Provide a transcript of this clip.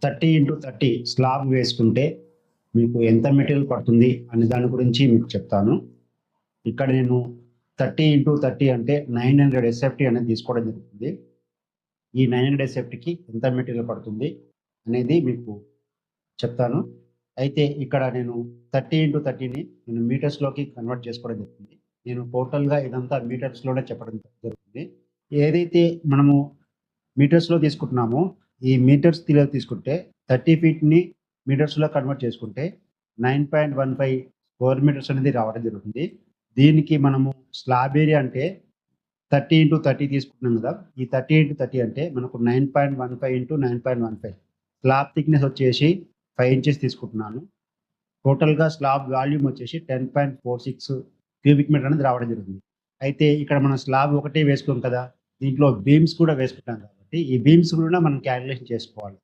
30x30 slab వేసుకుంటే మీకు ఎంత మెటీరియల్ పడుతుంది అనే దాని గురించి మీకు చెప్తాను. ఇక్కడ నేను 30x30 అంటే 900 SFT అనేది తీసుకోవడం జరుగుతుంది. ఈ 900 SFTకి ఎంత మెటీరియల్ పడుతుంది అనేది మీకు చెప్తాను. అయితే ఇక్కడ నేను 30x30ని నేను మీటర్స్లోకి కన్వర్ట్ చేసుకోవడం జరుగుతుంది. నేను టోటల్గా ఇదంతా మీటర్స్లోనే చెప్పడం జరుగుతుంది. ఏదైతే మనము మీటర్స్లో తీసుకుంటున్నామో ఈ మీటర్స్ తీసుకుంటే 30 ఫీట్ని మీటర్స్లో కన్వర్ట్ చేసుకుంటే 9.15 స్క్వేర్ మీటర్స్ అనేది రావడం జరుగుతుంది. దీనికి మనము స్లాబ్ ఏరియా అంటే 30x30 తీసుకుంటున్నాం కదా, ఈ 30x30 అంటే మనకు 9.15 × 9.15 స్లాబ్ థిక్నెస్ వచ్చేసి 5 ఇంచెస్ తీసుకుంటున్నాను. టోటల్గా స్లాబ్ వాల్యూమ్ వచ్చేసి 10.46 క్యూబిక్ మీటర్ అనేది రావడం జరుగుతుంది. అయితే ఇక్కడ మనం స్లాబ్ ఒకటే వేసుకోం కదా, దీంట్లో బీమ్స్ కూడా వేసుకుంటాం కాబట్టి ఈ బీమ్స్ కూడా మనం క్యాలిక్యులేషన్ చేసుకోవాలి.